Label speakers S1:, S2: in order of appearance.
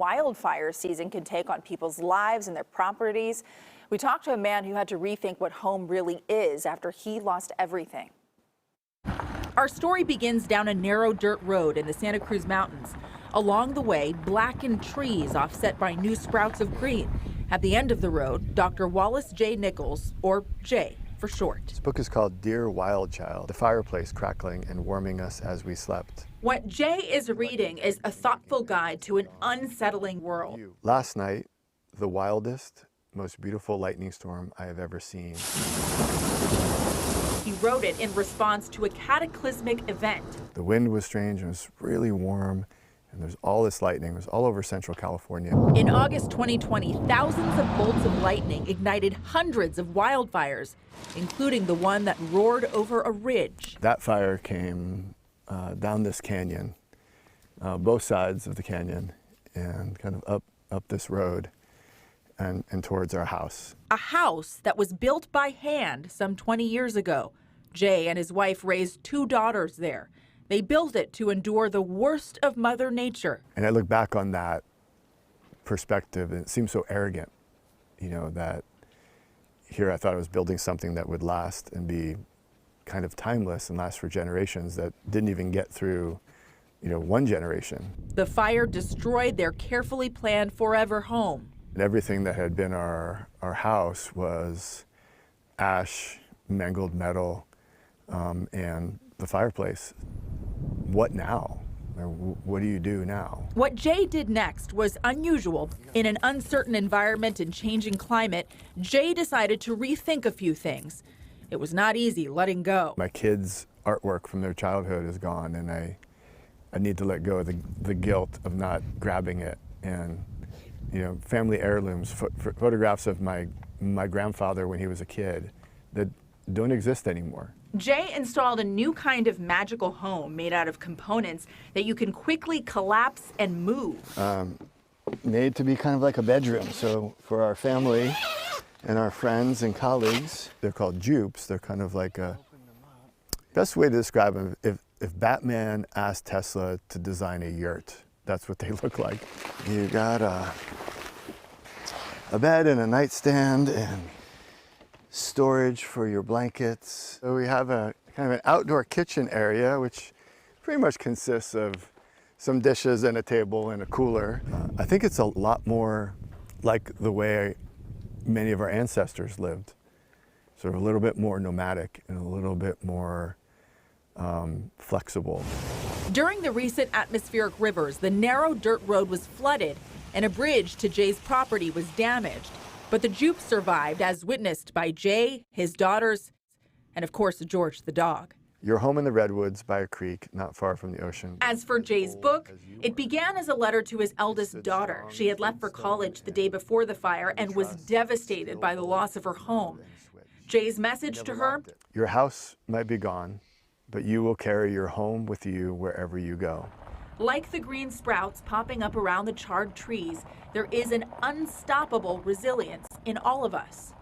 S1: wildfire season can take on people's lives and their properties. We talked to a man who had to rethink what home really is after he lost everything. Our story begins down a narrow dirt road in the Santa Cruz Mountains. Along the way, blackened trees offset by new sprouts of green. At the end of the road, Dr. Wallace J. Nichols, or Jay for short.
S2: This book is called Dear Wild Child, the fireplace crackling and warming us as we slept.
S1: What Jay is reading is a thoughtful guide to an unsettling world.
S2: Last night, the wildest, most beautiful lightning storm I have ever seen.
S1: He wrote it in response to a cataclysmic event.
S2: The wind was strange, and it was really warm, and there's all this lightning. It was all over Central California.
S1: In August 2020, thousands of bolts of lightning ignited hundreds of wildfires, including the one that roared over a ridge.
S2: That fire came down this canyon, both sides of the canyon, and kind of up this road and towards our house.
S1: A house that was built by hand some 20 years ago. Jay and his wife raised 2 daughters there. They built it to endure the worst of Mother Nature.
S2: And I look back on that perspective, and it seems so arrogant, you know, that here I thought I was building something that would last and be kind of timeless and last for generations that didn't even get through, you know, one generation.
S1: The fire destroyed their carefully planned forever home.
S2: And everything that had been our house was ash, mangled metal, and the fireplace. What now? What do you do now?
S1: What Jay did next was unusual. In an uncertain environment and changing climate, Jay decided to rethink a few things. It was not easy letting go.
S2: My kids' artwork from their childhood is gone, and I need to let go of the guilt of not grabbing it. And you know, family heirlooms, photographs of my grandfather when he was a kid that don't exist anymore.
S1: Jay installed a new kind of magical home made out of components that you can quickly collapse and move.
S2: Made to be kind of like a bedroom. So for our family and our friends and colleagues, they're called jupes. They're kind of like a, best way to describe them, if Batman asked Tesla to design a yurt, that's what they look like. You got a bed and a nightstand and storage for your blankets. So we have a kind of an outdoor kitchen area, which pretty much consists of some dishes and a table and a cooler. I think it's a lot more like the way many of our ancestors lived. Sort of a little bit more nomadic and a little bit more flexible.
S1: During the recent atmospheric rivers, the narrow dirt road was flooded and a bridge to Jay's property was damaged. But the jupe survived, as witnessed by Jay, his daughters, and of course, George the dog.
S2: You're home in the redwoods by a creek, not far from the ocean.
S1: As for Jay's book, it began as a letter to his eldest daughter. She had left for college the day before the fire and was devastated by the loss of her home. Jay's message to her:
S2: your house might be gone, but you will carry your home with you wherever you go.
S1: Like the green sprouts popping up around the charred trees, there is an unstoppable resilience in all of us.